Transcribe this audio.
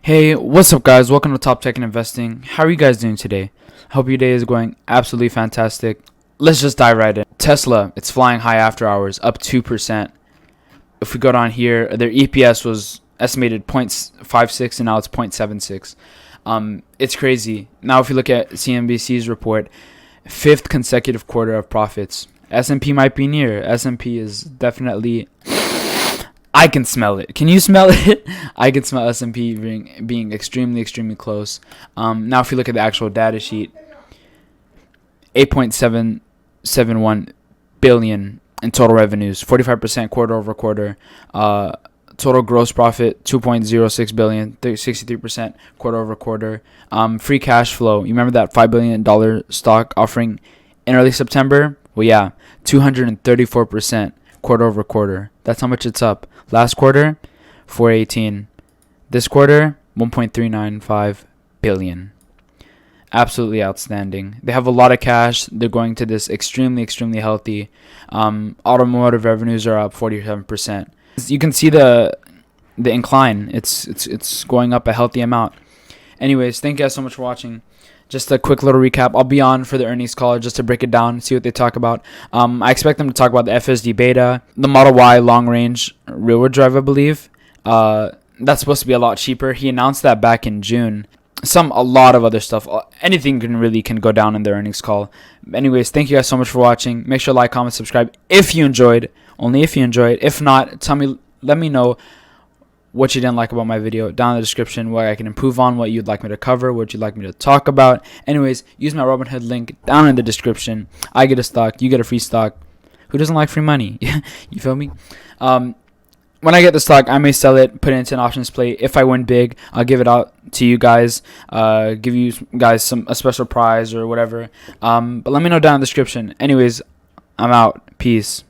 Hey, what's up, guys? Welcome to Top Tech and Investing. How are you guys doing today? Hope your day is going absolutely fantastic. Let's just dive right in. Tesla, it's flying high after hours, up 2%. If we go down here, their EPS was estimated 0.56 and now it's 0.76. It's crazy. Now, if you look at CNBC's report, fifth consecutive quarter of profits. S&P might be near. S&P is definitely... I can smell it. Can you smell it? I can smell S&P being extremely close. Now, if you look at the actual data sheet, 8.771 billion in total revenues, 45% quarter over quarter. Total gross profit 2.06 billion, 63% quarter over quarter. Free cash flow. You remember that $5 billion stock offering in early September? Well, yeah, 234% quarter over quarter. That's how much it's up. Last quarter, 418. This quarter, 1.395 billion. Absolutely outstanding. They have a lot of cash. They're going to this extremely healthy. Automotive revenues are up 47%. You can see the incline. It's going up a healthy amount. Anyways, thank you guys so much for watching. Just a quick little recap. I'll be on for the earnings call just to break it down, see what they talk about. I expect them to talk about the FSD beta, the Model Y long range rear-wheel drive, I believe. That's supposed to be a lot cheaper. He announced that back in June. A lot of other stuff. Anything can go down in the earnings call. Anyways, thank you guys so much for watching. Make sure to like, comment, subscribe if you enjoyed. Only if you enjoyed. If not, let me know what you didn't like about my video down in the description, what I can improve on, what you'd like me to cover, what you'd like me to talk about. Anyways, use my Robinhood link down in the description. I get a stock, you get a free stock. Who doesn't like free money? You feel me? When I get the stock, I may sell it, put it into an options play. If I win big, I'll give it out to you guys, give you guys a special prize or whatever. But let me know down in the description. Anyways, I'm out. Peace.